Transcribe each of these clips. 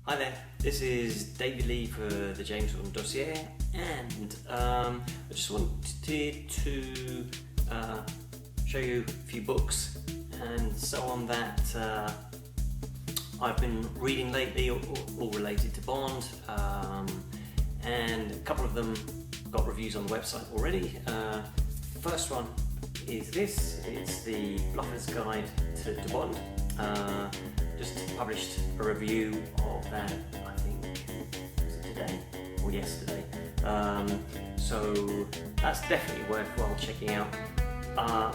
Hi there, this is David Lee for the James Bond Dossier, and I just wanted to show you a few books and so on that I've been reading lately, all related to Bond, and a couple of them got reviews on the website already. First one is this, it's the Bluffer's Guide to Bond. Just published a review of that, I think, was it today or yesterday. So that's definitely worthwhile checking out.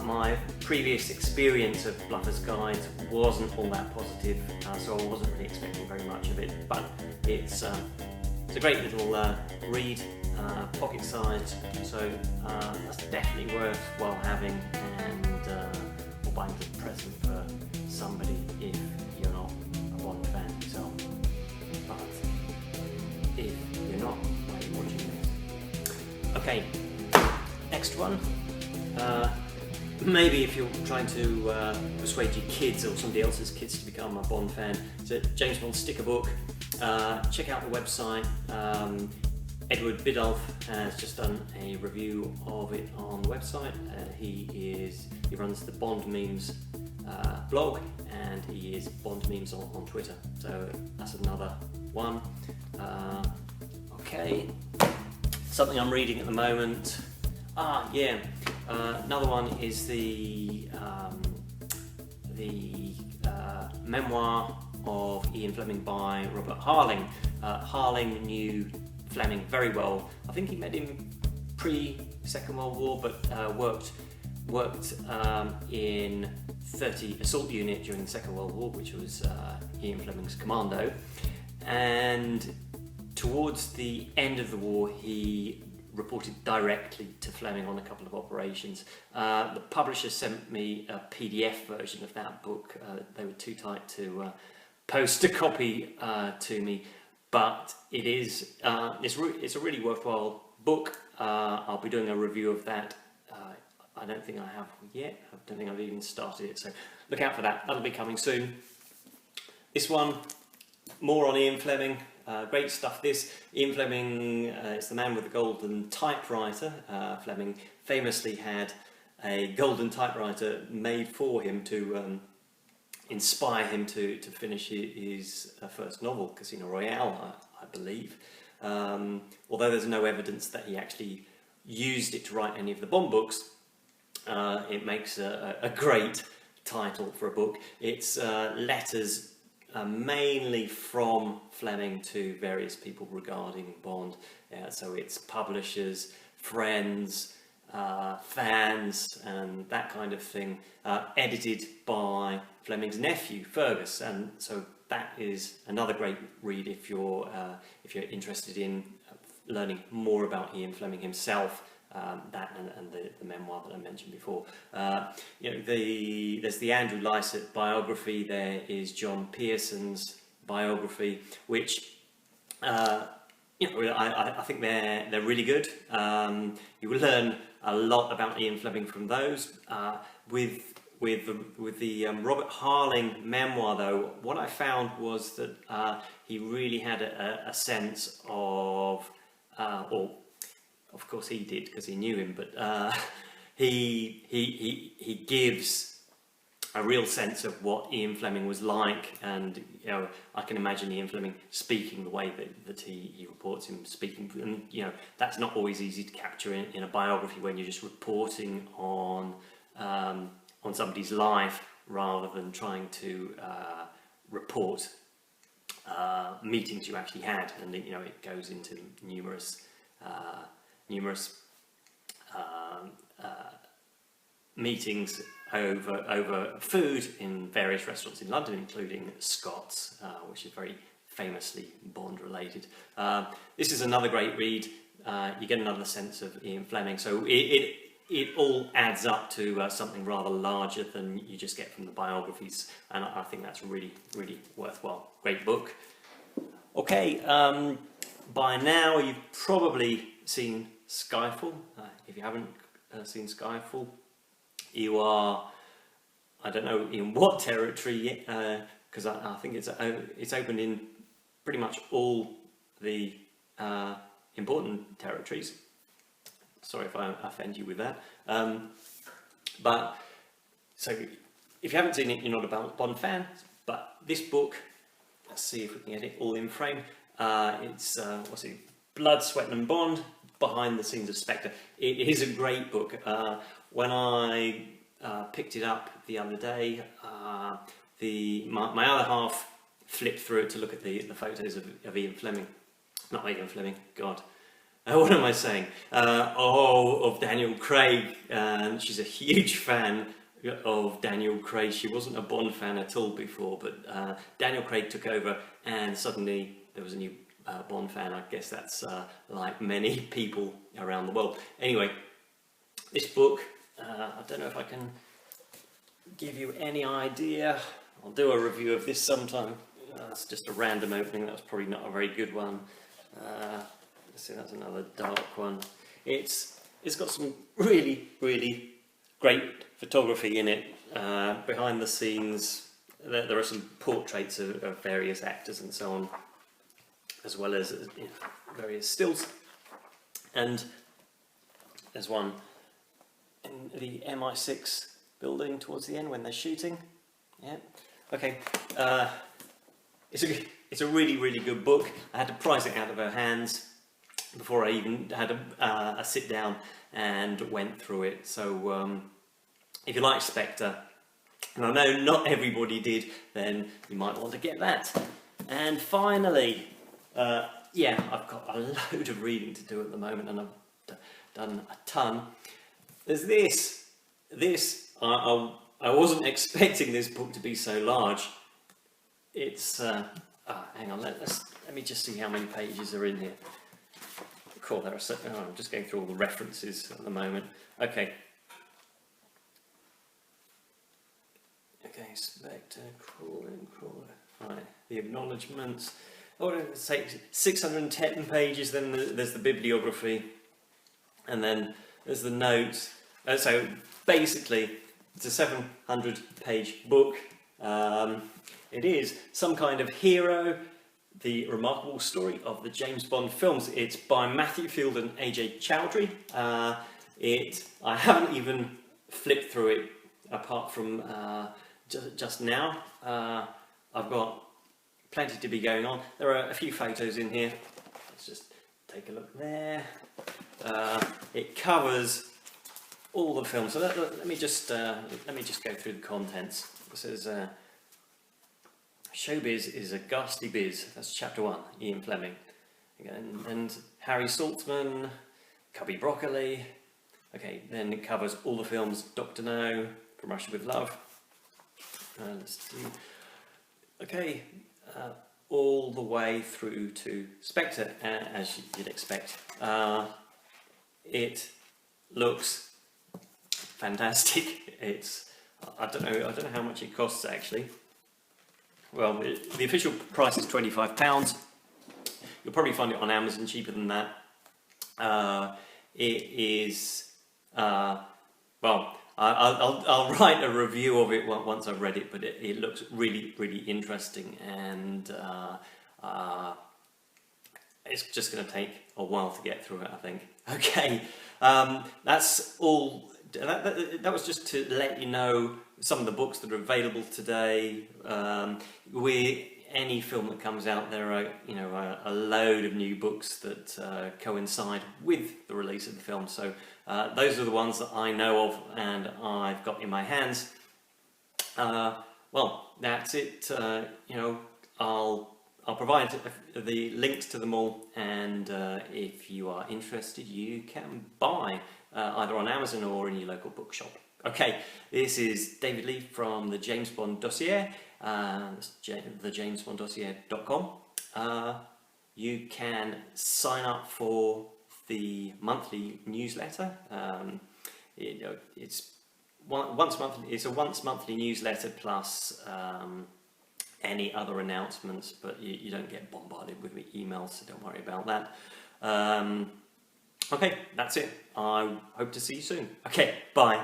My previous experience of Bluffer's Guide wasn't all that positive, so I wasn't really expecting very much of it, but it's a great little read, pocket-sized, so that's definitely worthwhile having, and or buying a present for somebody if you're not a Bond fan yourself. But if you're not, why are you watching this? Okay, next one. Maybe if you're trying to persuade your kids or somebody else's kids to become a Bond fan, it's a James Bond sticker book. Check out the website. Edward Biddulph has just done a review of it on the website. He runs the Bond Memes blog, and he is Bond Memes on Twitter. So that's another one. Okay, something I'm reading at the moment. Another one is the memoir of Ian Fleming by Robert Harling. Harling knew Fleming very well. I think he met him pre-Second World War, but worked in 30 Assault Unit during the Second World War, which was Ian Fleming's commando. And towards the end of the war, he reported directly to Fleming on a couple of operations. The publisher sent me a PDF version of that book. They were too tight to post a copy to me, but it's a really worthwhile book. I'll be doing a review of that. I don't think I have yet. I don't think I've even started it, so look out for that. That'll be coming soon. This one, more on Ian Fleming. Great stuff. This Ian Fleming is the man with the golden typewriter. Fleming famously had a golden typewriter made for him to inspire him to finish his first novel, Casino Royale, I believe. Although there's no evidence that he actually used it to write any of the Bond books, it makes a great title for a book. It's letters mainly from Fleming to various people regarding Bond. So it's publishers, friends, fans, and that kind of thing, edited by Fleming's nephew, Fergus. And so that is another great read if you're interested in learning more about Ian Fleming himself. That and the memoir that I mentioned before. There's the Andrew Lycett biography. There is John Pearson's biography, which I think they're really good. You will learn a lot about Ian Fleming from those. With the Robert Harling memoir, though, what I found was that he really had a sense of, of course he did because he knew him, but he gives a real sense of what Ian Fleming was like, and I can imagine Ian Fleming speaking the way that he reports him speaking, and that's not always easy to capture in a biography when you're just reporting on somebody's life rather than trying to report meetings you actually had, and it goes into numerous meetings over food in various restaurants in London, including Scott's, which is very famously Bond related. This is another great read. You get another sense of Ian Fleming, so it all adds up to something rather larger than you just get from the biographies, and I think that's really, really worthwhile. Great book. Okay, by now you've probably seen Skyfall. If you haven't seen Skyfall, you are, I don't know in what territory yet, because I think it's opened in pretty much all the important territories. Sorry if I offend you with that. But so if you haven't seen it, you're not a Bond fan. But this book, let's see if we can get it all in frame. It's what's it? Blood, Sweat and Bond: Behind the Scenes of Spectre. It is a great book. When I picked it up the other day, my other half flipped through it to look at the photos of Ian Fleming. Not Ian Fleming, God. What am I saying? Of Daniel Craig. She's a huge fan of Daniel Craig. She wasn't a Bond fan at all before, but Daniel Craig took over and suddenly there was a new Bond fan. I guess that's like many people around the world. Anyway, this book, I don't know if I can give you any idea. I'll do a review of this sometime. That's just a random opening. That was probably not a very good one. Let's see, that's another dark one. It's got some really, really great photography in it. Behind the scenes, there are some portraits of various actors and so on, as well as various stills. And there's one in the MI6 building towards the end when they're shooting. Yeah. Okay. It's a really, really good book. I had to prize it out of her hands before I even had a sit down and went through it. So if you like Spectre, and I know not everybody did, then you might want to get that. And finally, yeah, I've got a load of reading to do at the moment, and I've done a ton. There's this. I wasn't expecting this book to be so large. It's hang on, let me just see how many pages are in here. Cool, there are I'm just going through all the references at the moment. Okay. Okay, Spectre, crawling. Right, the acknowledgements. Oh, it takes 610 pages, then there's the bibliography, and then there's the notes. So basically, it's a 700-page book. It is some kind of hero, the remarkable story of the James Bond films. It's by Matthew Field and AJ Chowdhury. I haven't even flipped through it apart from just now. I've got plenty to be going on. There are a few photos in here. Let's just take a look there. It covers all the films. So let me just go through the contents. It says showbiz is a ghastly biz. That's chapter 1. Ian Fleming, and Harry Saltzman, Cubby Broccoli. Okay, then it covers all the films. Dr. No, From Russia with Love. Let's see. Okay, all the way through to Spectre, as you'd expect. It looks fantastic. I don't know how much it costs actually. Well, the official price is £25. You'll probably find it on Amazon cheaper than that. It is well, I'll write a review of it once I've read it, but it looks really, really interesting, and it's just going to take a while to get through it, I think. Okay, that's all. That was just to let you know some of the books that are available today. Any film that comes out, there are a load of new books that coincide with the release of the film. So those are the ones that I know of and I've got in my hands. Well, that's it. I'll provide the links to them all, and if you are interested, you can buy either on Amazon or in your local bookshop. Okay, this is David Lee from the James Bond Dossier, thejamesbonddossier.com. You can sign up for the monthly newsletter. It's once monthly. It's a once monthly newsletter plus any other announcements, but you don't get bombarded with emails, so don't worry about that. Okay, that's it. I hope to see you soon. Okay, bye.